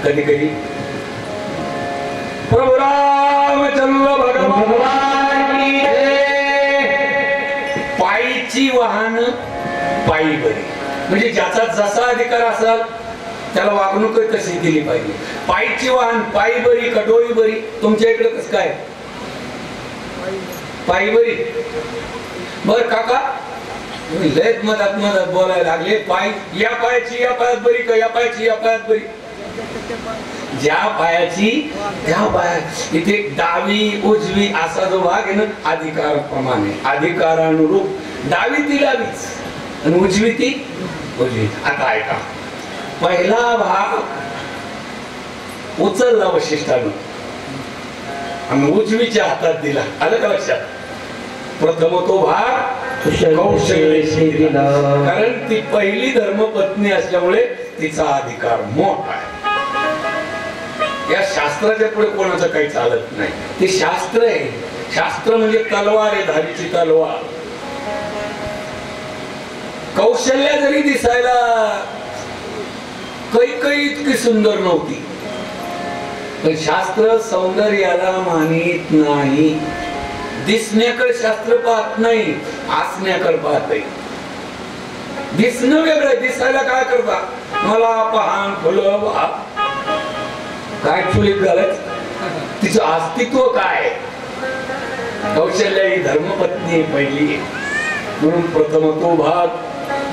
कधी कधी प्रभु रामचंद्र भगवान की जय। पायीची वाहन पायी बरी, म्हणजे ज्याचा जसा अधिकार असेल त्याला वागणूक कशी दिली पाहिजे। पायीची वाहन पायी बरी का डोळी बरी? तुमच्या इकडे कसं काय? पायी बरी। बर काका लयच मधात मधात बोलायला लागले, पाय या पायाची या पायात बरी का या पायाची या पायात बरी? ज्या पायाची त्या पायात, इथे डावी उजवी असा जो भाग आहे ना, अधिकार प्रमाणे अधिकारानुरूप डावी ती डावीच आणि उजवी ती उजवी। आता ऐका, पहिला भाग उचलला वशिष्ठानं आणि उजवीच्या हातात दिला, आलं का लक्षात? प्रथम तो भाग कौशल्याशी दिला, कारण ती पहिली धर्मपत्नी असल्यामुळे तिचा अधिकार मोठा आहे। या शास्त्राच्या पुढे कोणाचं काही चालत नाही, ते शास्त्र आहे। शास्त्र म्हणजे तलवार आहे, धारीची तलवार। कौशल्य जरी दिसायला काही इतकी सुंदर नव्हती, पण शास्त्र सौंदर्याला मानित नाही। दिसण्याकडे शास्त्र पाहत नाही, असण्याकडे पाहत। दिसणं वेगळं, दिसायला काय करता? मला पाहण फुलं काय चुलीत घालायचं, तिचं अस्तित्व काय? कौशल्य ही धर्मपत्नी पहिली, म्हणून प्रथम तो भाग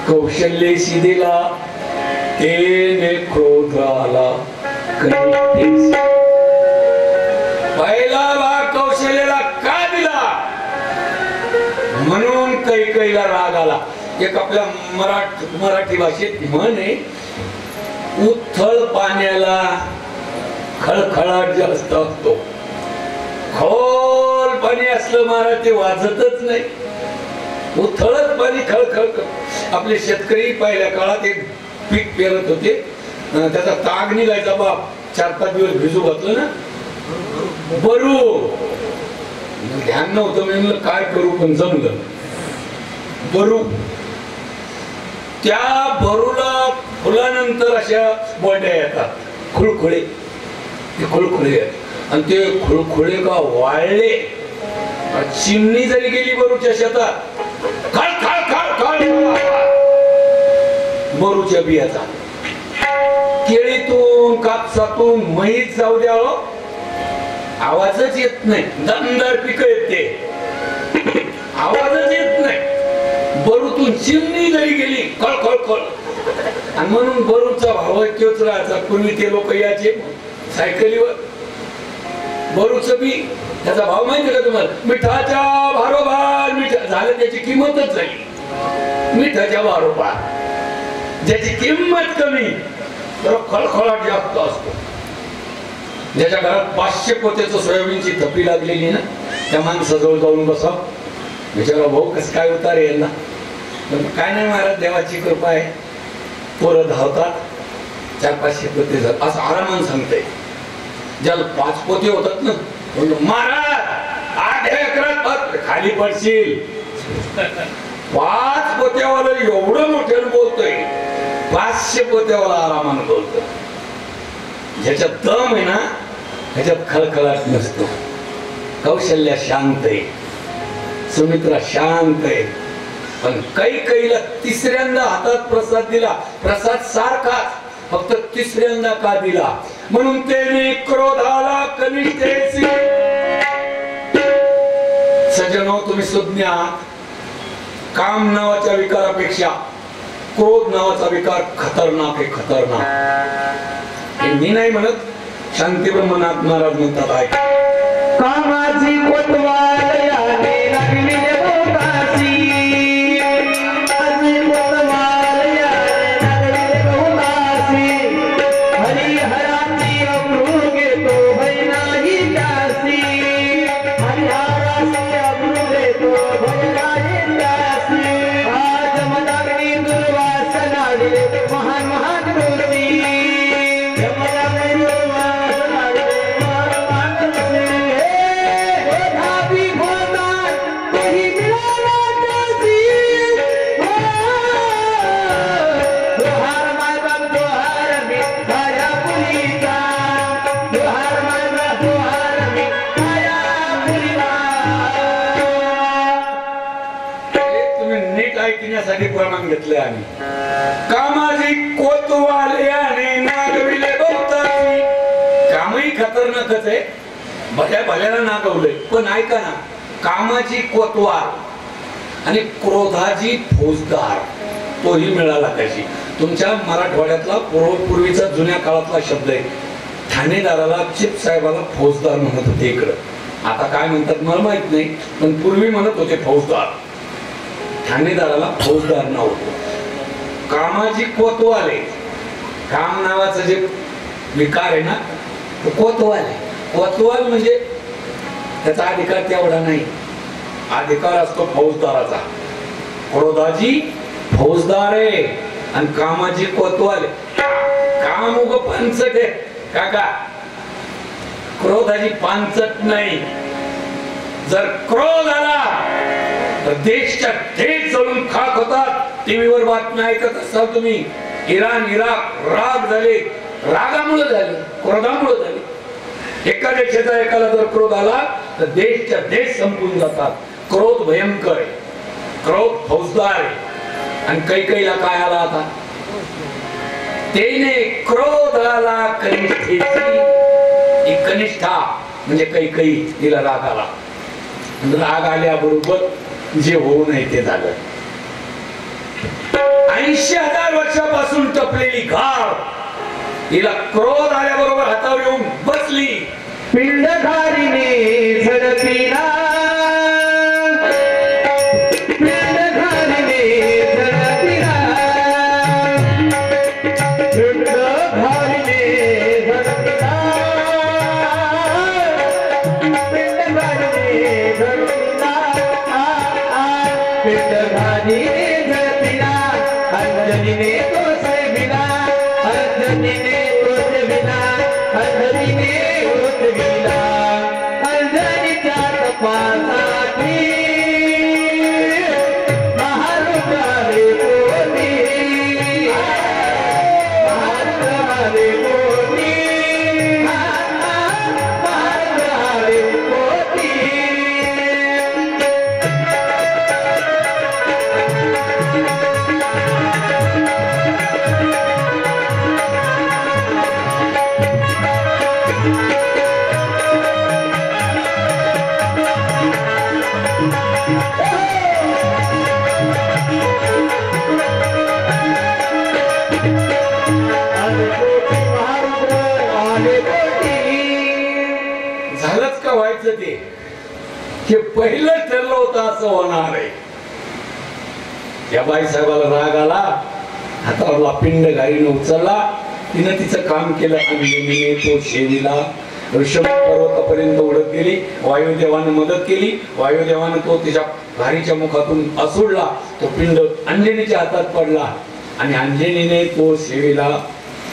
कौशल्याशी दिला, तेने क्रोध आला। पहिला भाग कौशल्याला का दिला? म्हणून कैकेयीला राग आला। एक आपल्या मराठी भाषेत म्हण आहे, उथळ पाण्याला खळखळाट जास्त असतो। खोल पाणी असलं महाराज ते वाजतच नाही, उथळच पाणी खळखळ। आपले शेतकरी पहिल्या काळात एक पीक पेरत होते, त्याचा ताग निघायचा बाप, 4-5 दिवस भिजू घातलं ना, बरू ध्यान नव्हतं, मी म्हणलं काय करू, पण जमलं बरू। त्या बरूला फुलानंतर अशा बोंड्या येतात, खुळखुळे, ते खुळखुळे आहेत, आणि ते खुळखुळे का वाळले, चिमणी जरी गेली बरूच्या शेतात, खळ खळ खळ खळ बरूच्या बियाचा, केळीतून कापसातून महीत जाऊ द्यावं, आवाजच येत नाही। दमदार पिकं येते, आवाजच येत नाही। बरूतून चिमणी जरी गेली खळ खळ खळ, आणि म्हणून बरूचा भाव तोच राहायचा। पूर्वी ते लोक यायचे सायकलीवर, बरूचं बी त्याचा भाव माहिती का तुम्हाला? मिठाच्या भारोभार मिठ झालं, त्याची किंमतच झाली मिठाच्या भारोभार। ज्याची किंमत कमी तर खळखळाट जास्त असतो। ज्याच्या घरात 500 पोत्याचं सोयाबीनची थप्पी लागलेली ना, त्या माणसाजवळ जाऊन बसा, विचारा भाऊ कसं काय उतार येईल ना? काय नाही महाराज, देवाची कृपा आहे, पोरं धावतात, 400-500 पोते असं आरामानं सांगताय। ज्याला 5 पोते होतात ना, महाराज 8 एकरात खाली पडशील। 5 पोत्यावाला एवढं मोठ्यानं बोलतोय, 500 पोत्यावाला आरामानं बोलतोय। ज्याच्यात दम आहे ना, ह्याच्यात खळखळाट नसतो। कौशल्य शांत आहे, सुमित्रा शांत आहे, पण कैकेयीला तिसऱ्यांदा हातात प्रसाद दिला। प्रसाद सारखाच, फक्त तिसऱ्यांदा का दिला? म्हणून त्याने क्रोधाला कनिष्ठेसी। सज्जनो तुम्ही सुज्ञ आहात, काम नावाच्या विकारापेक्षा क्रोध नावाचा विकार खतरनाक आहे, खतरनाक। हे मी नाही म्हणत, शांती ब्रह्मनाथ महाराज म्हणतात आहे, कामाची कोतवाल याने लागली बहुताची, कामाची कोतवाल याने लागली बहुताची, हरिहराची अब्रू घेतो भय नाही त्यासी, हरिहराची अब्रू घेतो भय नाही त्यासी। आज मदाग्नी दुर्वासना दिले महान महान मूर्ती, मदाग्नी दुर्वासना दिले महान महान मूर्ती। यासाठी प्रमाण घेतले आम्ही. कामाची कोतवाल्याने नागविले भोवताली. कामही खतरनाकच आहे, भल्या भल्याला नागवलंय. पण ऐका ना, कामाची कोतवाल आणि क्रोधाची फौजदार तोही मिळाला कशी. तुमच्या मराठवाड्यातला पूर्वीचा जुन्या काळातला शब्द आहे. ठाणेदाराला चिप साहेबाला फौजदार म्हणत होते इकडं. आता काय म्हणतात मला माहित नाही, पण पूर्वी म्हणत होते फौजदार. ठाणेदाराला फौजदार नाव होतं. कामाची कोतवाले, काम नावाचं जे विकार आहे ना तो कोतवाल आहे. कोतवाल म्हणजे त्याचा अधिकार तेवढा नाही, अधिकार असतो फौजदाराचा. क्रोधाची फौजदार आहे आणि कामाची कोतवाल आहे. काम उग पानसट आहे काका, क्रोधाची पानसट नाही. जर क्रोध आला तर देशच्या देश जळून खाक होतात. टीव्हीवर बातम्या ऐकत असाल तुम्ही, इराण इराक राग झाले, रागामुळे झाले, क्रोधामुळे झाले. एका देशाचा एकाला जर क्रोध आला तर देशच्या देश संपून जातात. क्रोध भयंकर आहे, क्रोध फौजदार आहे. आणि कैकेयीला काय आला आता, तेने क्रोध आला कनिष्ठेची. कनिष्ठा म्हणजे कैकेयी, तिला राग आला. राग आल्याबरोबर जे होऊ नये ते झालं. 80,000 वर्षापासून टपलेली घाव तिला क्रोध आल्याबरोबर हातावर येऊन बसली. पिंडधारीने झडपिला, पिंडधारीने झडपिला, पिंडधारीने झडपिला, पिंडधारीने झडपिला, पिंडधारीने झडपिला. अंजनीने तो सेविला, अंजनीने तो सेविला, अंजनीने अंजनीच्या तपासाठी महारुद्राने कोणी, महारुद्राने कोणी, महारुद्राने कोणी. झालंच का व्हायचं ते, हे पहिलं ठरलं होतं असं होणार आहे. या बाईसाहेबाला राग आला, हातावरला पिंड गाडीनं उचलला, तिनं तिचं काम केलं. अंजनीने तो शेवीला, ऋषभ पर्वतापर्यंत उडत गेली. वायुदेवानं मदत केली. वायुदेवानं तो तिच्या घारीच्या मुखातून असुडला. तो पिंड अंजनीच्या हातात पडला आणि अंजनीने तो शेवीला.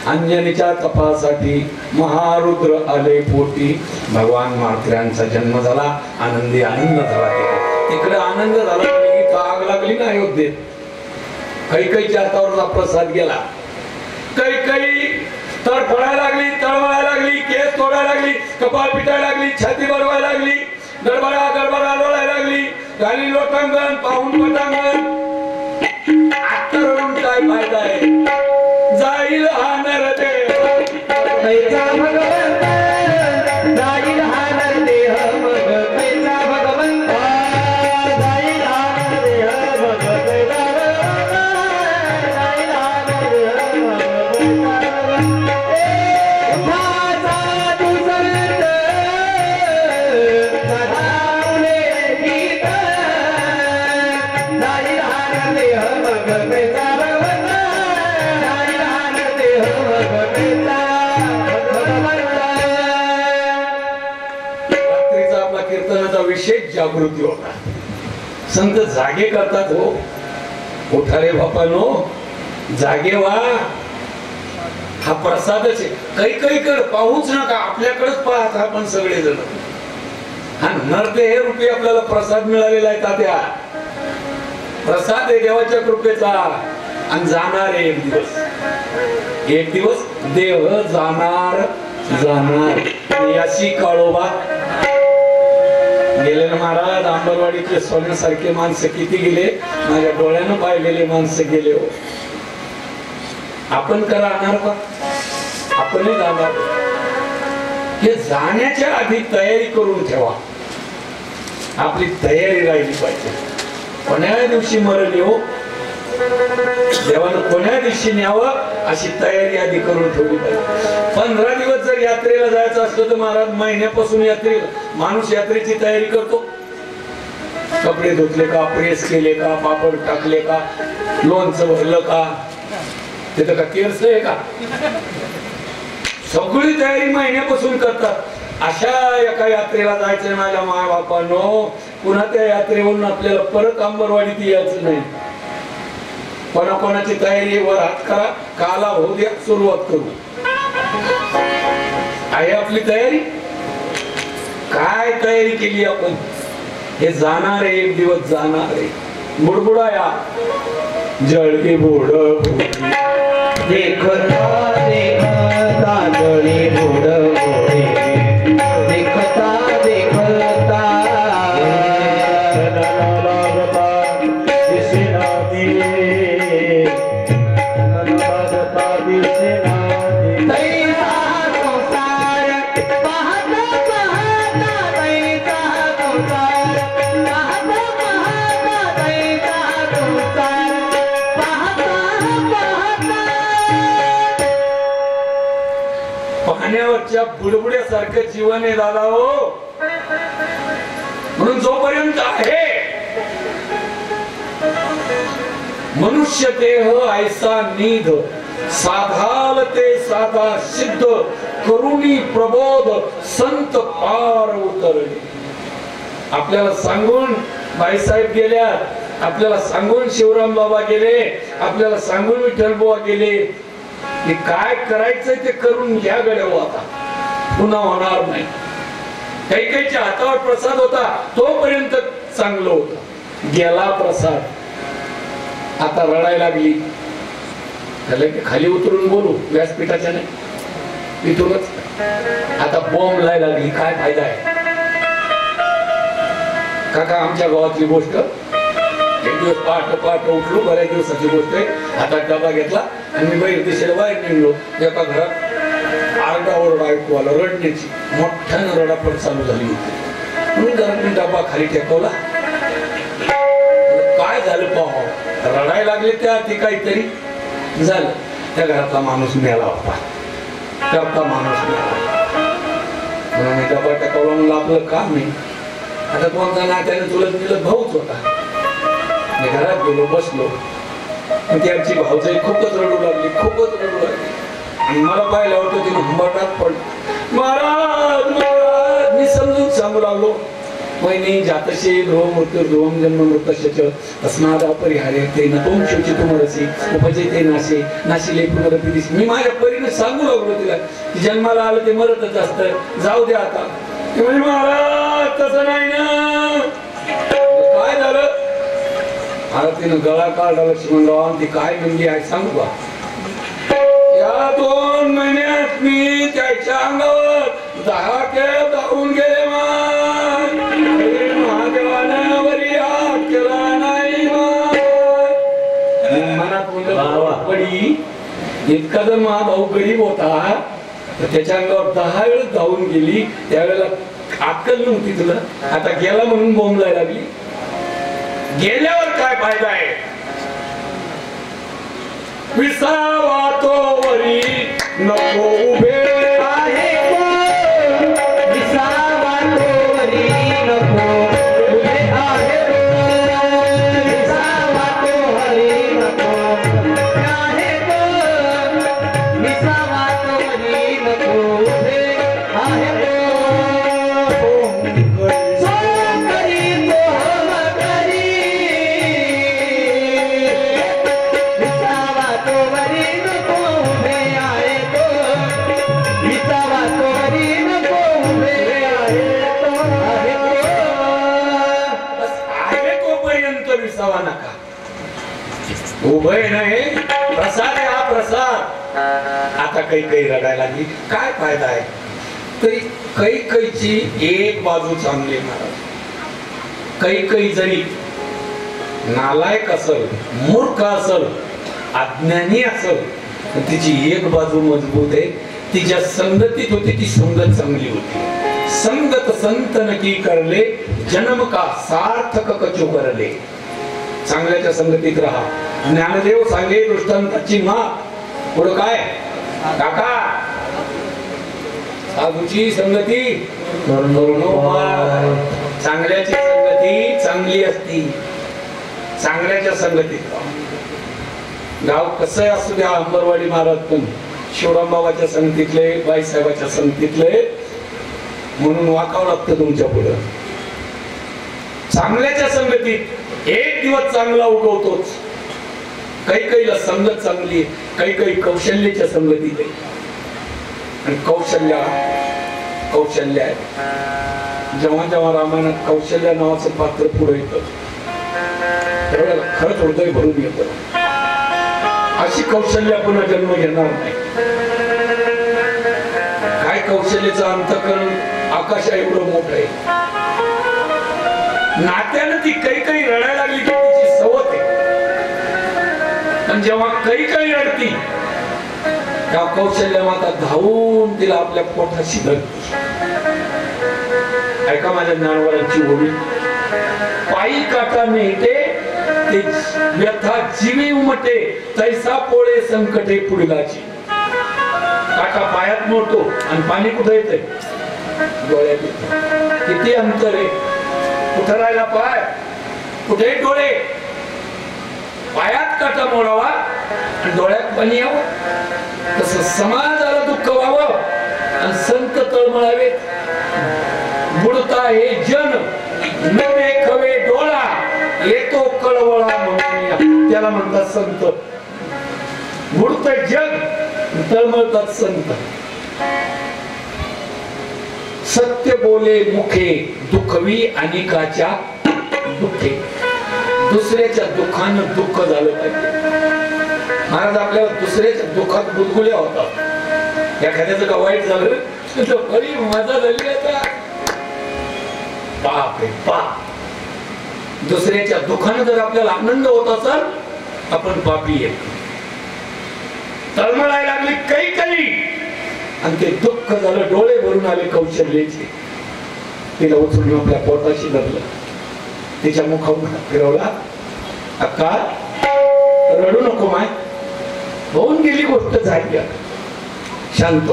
अंजनीच्या तपासाठी महारुद्र आले पोटी. भगवान मार्त्र्यांचा जन्म झाला. आनंदी आनंद झाला. तिकडे आनंद झाला की आग लागली ना अयोध्येत. कैकेयीच्या हातावरचा प्रसाद गेला. कैकेयी तडफडायला लागली, तळमळायला लागली, केस तोडायला लागली, कपाळ पिटायला लागली, छाती भरवायला लागली, गडबडा गडबडा लोळायला लागली. गाली लोटांगण, पाहून पटांगण. आता रडून काय फायदा आहे, जाईल हा नरदेह. कैसा भगवंत जाईल हा नरदेह, मग कैसा भगवंत जाईल हा नरदेह, मग कैसा भगवंत जाईल हा नरदेह, मग कैसा भगवंत. साधू संत सदावले गीत, जाईल हा नरदेह, मग कैसा भगवंत जाईल हा नरदेह, मग कैसा भगवंत. रात्रीचा आपला कीर्तनाचा विशेष जागृती होता. संत जागे करतात. हो उठा रे बापानो, जागे व्हा. हा प्रसादच आहे. कैकेयीकडे पाहूच नका, आपल्याकडेच पाहत आपण सगळेजण. हा नरदेह रूपी आपल्याला प्रसाद मिळालेला आहे. तात्या प्रसाद आहे देवाच्या कृपेचा. आणि जाणार आहे एक दिवस, एक दिवस देह जाणार जाणार. याशी काळोबा गेले ना महाराज. अंबरवाडीतले सोन्यासारखे माणसं किती गेले, माझ्या डोळ्यानं पाहिलेले माणसं गेले हो. आपण करा आणणार का? आपणही जाणार. हे जाण्याच्या आधी तयारी करून ठेवा. आपली तयारी राहिली पाहिजे. कोण्या दिवशी मरण येऊ, देवानं कोण्या दिवशी न्यावं अशी तयारी आधी करून ठेवली पाहिजे. 15 दिवस जर यात्रेला जायचं असलं तर महाराज महिन्यापासून माणूस यात्रेची तयारी करतो. कपडे धुतले का, प्रेस केले का, पापड टाकले का, लोणचं भरलं का, तिथं का केर्स आहे का, सगळी तयारी महिन्यापासून करतात. अशा एका यात्रेला जायचं माझ्या माय बापांनो, पुन्हा त्या यात्रेवरून आपल्याला परत अंबरवाडीत यायचं नाही. कोणाकोणाची तयारी वर हात करा, काला होऊ द्या, सुरुवात करू. आहे आपली तयारी? काय तयारी केली आपण? हे जाणार आहे, एक दिवस जाणार आहे. बुडबुडाया जळके बुड देखता देखता जळी बुड देखता देखता पाण्यावरच्या बुडबुड्यासारखं जीवन आहे दादा हो. म्हणून जोपर्यंत आहे मनुष्य देह ऐसा निध साधाल ते साधा सिद्ध करुणी प्रबोध संत पार उतरले. आपल्याला सांगून बाईसाहेब गेल्या, आपल्याला सांगून शिवराम बाबा गेले, आपल्याला सांगून विठ्ठल बुवा गेले. हे काय करायचंय ते करून घ्या गड्या. आता पुन्हा होणार नाही. काही काहीच्या हातावर प्रसाद होता तोपर्यंत चांगलं होतं, गेला प्रसाद. आता रडायला लागली. खाली उतरून बोलू व्यासपीठाच्या नाही, इथूनच आता बॉम्ब लायला लागली. काय फायदा आहे काका? आमच्या गावातली गोष्ट. एक दिवस पहाट उठलो, बऱ्याच दिवसाची गोष्ट आहे. हातात डबा घेतला आणि मी बाहेर दिशेला बाहेर निघलो. एका घरात आरडाओरडा ऐकू आला, रडण्याची मोठ्यानं रडापड चालू झाली होती. म्हणून घरात मी डबा खाली टेकवला. काय झालं पाहा, रडायला लागले त्या ती काहीतरी झालं. त्या घरातला माणूस मेला होता, करता माणूस मेला. म्हणून मी डबा टेकवला. म्हणलं आपलं काम नाही. आता कोणता नात्याने चुलत मिळत भाऊच होता. मी घरात गेलो, बसलो. ती आमची भाऊजाई खूपच रडू लागली, खूपच रडू लागली. आणि मला पाहिलं होतं तिने हुंबाटात पडलं. महाराज महाराज मी समजून सांगू लागलो. वैनी जातशे ध्रुव मृत्यू ध्रुवम जन्म मृतश्च तस्माद अपरिहार्य तेन त्वं शुचि तुमरसी उपजयते नाशे नाशिले पुनरपिदिसी. मी माझ्या परीने सांगू लागलो तिला की जन्माला आलं ते मरतच असतं, जाऊ दे आता. महाराज तसं नाही ना. काय झालं? आता तिनं गळा काढला. लक्ष्मणराव ती काय म्हणजे आहे सांगू का? या 2 महिन्यात मी त्याच्या अंगावर 10 केळ धावून गेले. महादेवानं वरी हात केला नाही. मनात म्हणलं पडी इतका जर महाभाऊ गरीब होता तर त्याच्या अंगावर 10 वेळेस धावून गेली. त्यावेळेला अक्कल नव्हती तुला. आता गेला म्हणून बोंबलायला लागली. गेल्यावर काय फायदा आहे? विसावा तो वरी नको उभे आहे को. विसावा तो वरी नको उभे आहे को. विसावा तो वरी नको आहे को. विसावा तो वरी नको उभे आहे को. उभय नाही प्रसाद आहे हा प्रसाद. आता काही रडायला लागली. काय फायदा आहे? तरी काही ची एक बाजू चांगली महाराज. काही जरी नालायक असल, मूर्ख असल, अज्ञानी असल, तिची एक बाजू मजबूत आहे, तिच्या संगतीत होती ती संगत चांगली होती. संगत संत नकी करले, जन्म का सार्थक कचू करले. चांगल्याच्या संगतीत राहा. ज्ञानदेव सांगे दृष्टांताची मा. पुढं काय काका, साधूची संगती चांगल्याची संगती चांगली असती. चांगल्याच्या संगतीत गाव कसं असू द्या, अंबरवाडी महाराज पण शिवराम बाबाच्या संगतीतले, बाईसाहेबाच्या संगतीतले, म्हणून वाकावं लागतं तुमच्या पुढं. चांगल्याच्या संगतीत एक दिवस चांगला उगवतोच. काही संगत चांगली, काही कौशल्याच्या संगतीत आहे. आणि कौशल्य आहे. जेव्हा रामायणात कौशल्य नावाचं पात्र पुढे येतं त्यावेळेला खरंच हृदय भरून येतं. अशी कौशल्य पुन्हा जन्म घेणार नाही. काय कौशल्याचं अंतःकरण आकाशा एवढं मोठं आहे. नात्यानं ती काही रडायला लागली की तिची सवत आहे. पण जेव्हा काही रडती त्या कौशल्य माता धावून तिला आपल्या पोटाशी धरते. ऐका माझ्या ज्ञानवरांची ओवी. पायी काटा नेते ते व्यथा जीवे उमटे, तैसा पोळे संकटे पुढलाची. काटा पायात मोडतो आणि पाणी कुठे येते? डोळ्यात येते. किती अंतर आहे. कुठं राहिला पाय, कुठे डोळे. पायात काटा मोडावा आणि डोळ्यात पाणी यावं. तसं समाजाला दुःख व्हावं आणि संत तळमळावे. बुडता हे जन न देखवे डोळा, येतो कळवळा म्हणून त्याला म्हणतात संत. बुडत जग, तळमळतात संत. सत्य बोले मुखे, दुखवी अनेकाच्या दुःखे. दुसऱ्याच्या दुःखानं दुःख झालं पाहिजे. महाराज आपल्याला दुसऱ्याच्या दुःखात गुदगुल्या होतात. एखाद्याचं का वाईट झालं बरी मजा झाली आता. पाप रे पाप. दुसऱ्याच्या दुःखानं जर आपल्याला आनंद होत असेल आपण पापी आहे. तळमळायला लागली काही आणि ते दुःख झालं, डोळे भरून आले कौशल्याचे. तिला उचलून आपल्या पोटाशी धरलं, तिच्या मुखावर फिरवला. अक्का रडू नको माय, होऊन गेली गोष्ट झाली, शांत.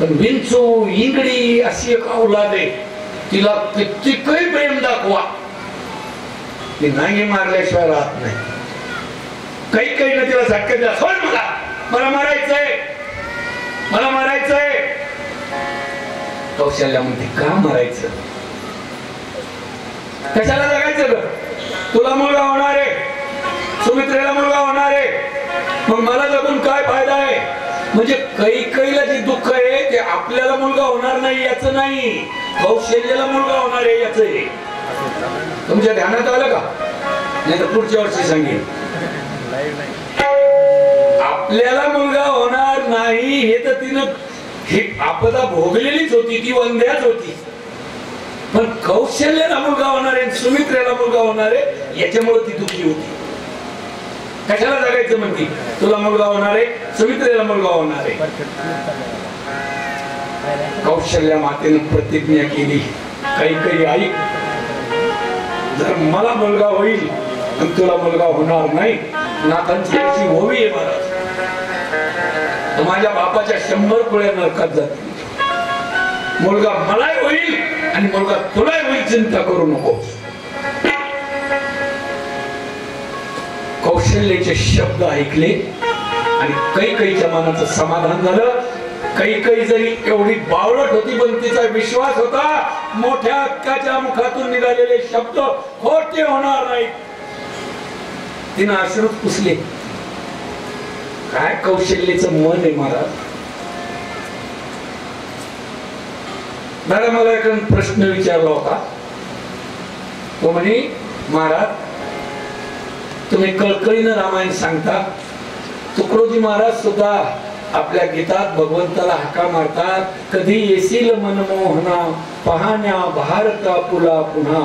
पण विंचू इंगडी अशी एक औलाद आहे, तिला किती काही प्रेम दाखवा ती नाही मारल्याशिवाय राहत नाही. काही ना तिला झटका द्या, सोड मला मारायचंय, मला मारायचंय. कौशल्या म्हणते का मारायचं, कशाला जगायचं ग? तुला मुलगा होणार आहे, सुमित्रेला मुलगा होणार आहे, मग मला जगून काय फायदा आहे? म्हणजे कैकेयीला जे दुःख आहे ते आपल्याला मुलगा होणार नाही याचं नाही, कौशल्याला मुलगा होणार आहे याचं आहे. तुमच्या ध्यानात आलं का? नाही तर पुढच्या वर्षी सांगेन. आपल्याला मुलगा होणार नाही हे तर तिनं ही आपदा भोगलेलीच होती, ती वंध्याच होती. पण कौशल्याला मुलगा होणार आहे, सुमित्रेला मुलगा होणार आहे याच्यामुळे ती दुःखी होती. कशाला जगायचं म्हणती? तुला मुलगा होणार आहे, सुमित्रेला मुलगा होणार आहे. कौशल्या मातेने प्रतिज्ञा केली, काही आई जर मला मुलगा होईल आणि तुला मुलगा होणार नाही, नाथांची अशी होवी आहे महाराज, तर माझ्या बापाच्या 100 कुळ्या नरकात जातील. मुलगा मलाही होईल आणि मुलगा तुलाही होईल, चिंता करू नको. कौशल्याचे शब्द ऐकले आणि कैकेयीच्या मनाचं समाधान झालं. कैकेयी जरी एवढी बावळट होती पण तिचा विश्वास होता मोठ्या हक्काच्या मुखातून निघालेले शब्द खोटे होणार नाहीत. तिनं अश्रूच पुसले. काय कौशल्याचं मन आहे महाराज. दादा मला एक प्रश्न विचारला होता. तो म्हणे महाराज तुम्ही कळकळीनं रामायण सांगता, तुकडोजी महाराज सुद्धा आपल्या गीतात भगवंताला हाका मारतात, कधी येशील मनमोहना पाहण्या भारता पुला पुन्हा,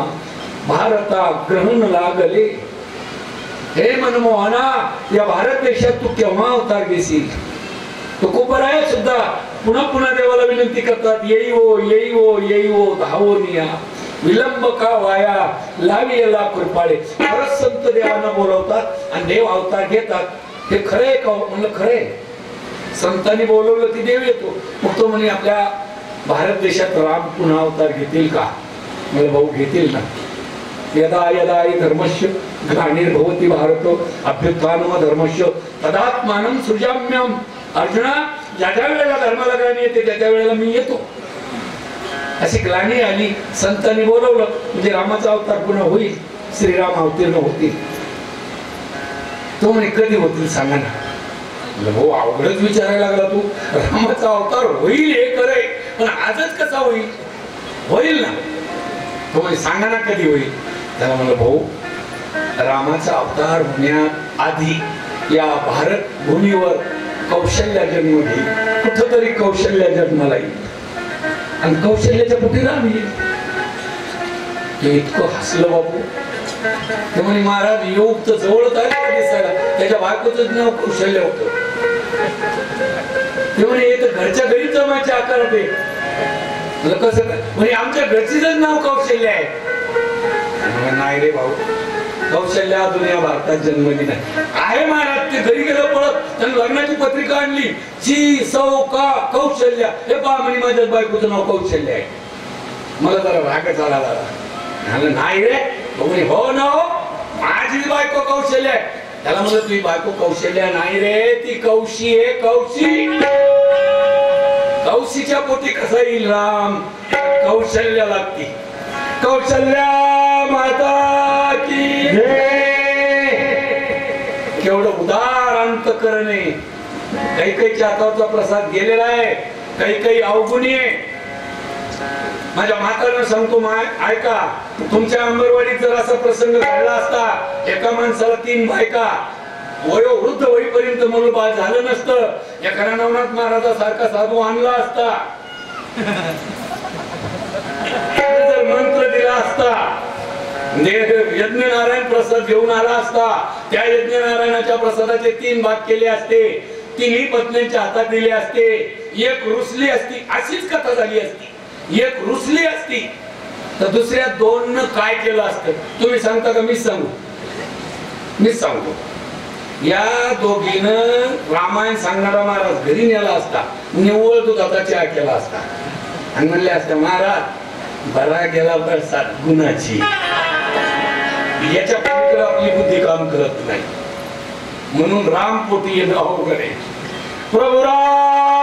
भारता ग्रहण लागले. हे मनमोहना, या भारत देशात तू केव्हा अवतार घेशील. तुकोबराय सुद्धा पुन्हा पुन्हा देवाला विनंती करतात, येई हो धावो निया, विलंब का वाया लावी याला कृपाळे. खरंच संत देवांना बोलवतात आणि देव अवतार घेतात. हे खरंय का? म्हणलं खरंय. संतांनी बोलवलं की देव येतो. मग तो म्हणे आपल्या भारत देशात राम पुन्हा अवतार घेतील का? मला भाऊ घेतील ना. यदा यदा हि धर्मस्य ग्लानिर्भवति भारत अभ्युत्थानम धर्मस्य तदात्मानं सृजाम्यहम्. अर्जुना, ज्या ज्या वेळेला धर्माला ग्लानी येते त्या त्या वेळेला मी येतो. अशी ग्लानी आली, संतांनी बोलवलं म्हणजे रामाचा अवतार पुन्हा होईल, श्रीराम अवतीर्ण होतील. तो म्हणे कधी होतील सांगा ना. भाऊ अवघडच विचारायला लागला तू. रामाचा अवतार होईल हे खरंय, पण आजच कसा होईल? होईल ना. तो म्हणे सांगा ना कधी होईल. त्याला म्हणलं भाऊ, रामाचा अवतार होण्यात आधी या भारत भूमीवर कौशल्या जन्म घेईल. कुठंतरी कौशल्या जन्माला येईल आणि कौशल्याच्या पुढे राम येईल. ते इतकं हसलं बापू. ते म्हणे महाराज योग तर जवळच आहे दिसायला, त्याच्या बायकोच नाव कौशल्य होतं. ते म्हणे हे तर घरच्या घरी जमायच्या आकारात आहे. कसं म्हणजे आमच्या घरचीच नाव कौशल्य आहे. नाही रे भाऊ, कौशल्य अजून या भारतात जन्मली नाही. आहे महाराज, ते घरी गेलं पळत त्यांनी लग्नाची पत्रिका आणली, ची सौ का कौशल्य. हे पहा म्हणे माझ्या बायकोचं नाव कौशल्य आहे. मला जरा रागच आला दादा. नाही रे. हो ना, हो माझी बायको कौशल्य आहे. त्याला म्हणलं तुझी बायको कौशल्य नाही रे, ती कौशी आहे. कौशी, कौशीच्या पोटी कसा येईल राम? कौशल्य लागती. कौशल्या माता की जय. केवढं उदार अंतकरण आहे. काही काहीच्या हातावरचा प्रसाद गेलेला आहे, काही काही अवगुणी आहे. माझ्या माताला सांगतो, ऐका, तुमच्या अंबरवाडीत जर असा प्रसंग घडला असता, एका माणसाला 3 बायका, वयोवृद्ध होईपर्यंत म्हणून बाळ झालं नसतं, एखाद्या नवनाथ महाराजासारखा साधू आणला असता, जर मंत्र दिला असता, यज्ञ नारायण प्रसाद घेऊन आला असता, त्या यज्ञ नारायणाच्या प्रसादाचे 3 भाग केले असते, 3ही पत्न्यांच्या हातात दिले असते, एक रुसली असती, अशीच कथा झाली असती. एक रुसली असती तर दुसऱ्या 2 काय केलं असतं तुम्ही सांगता का? मीच सांगतो. या दोघीनं रामायण सांगणारा महाराज घरी नेला असता, निव्वळ दुधाचा चहा केला असता आणि म्हणले असते, महाराज बरा गेला प्रसाद गुणाची. याच्या पलीकडे आपली बुद्धी काम करत नाही. म्हणून राम पोटी येणं अवघड आहे. प्रभू राम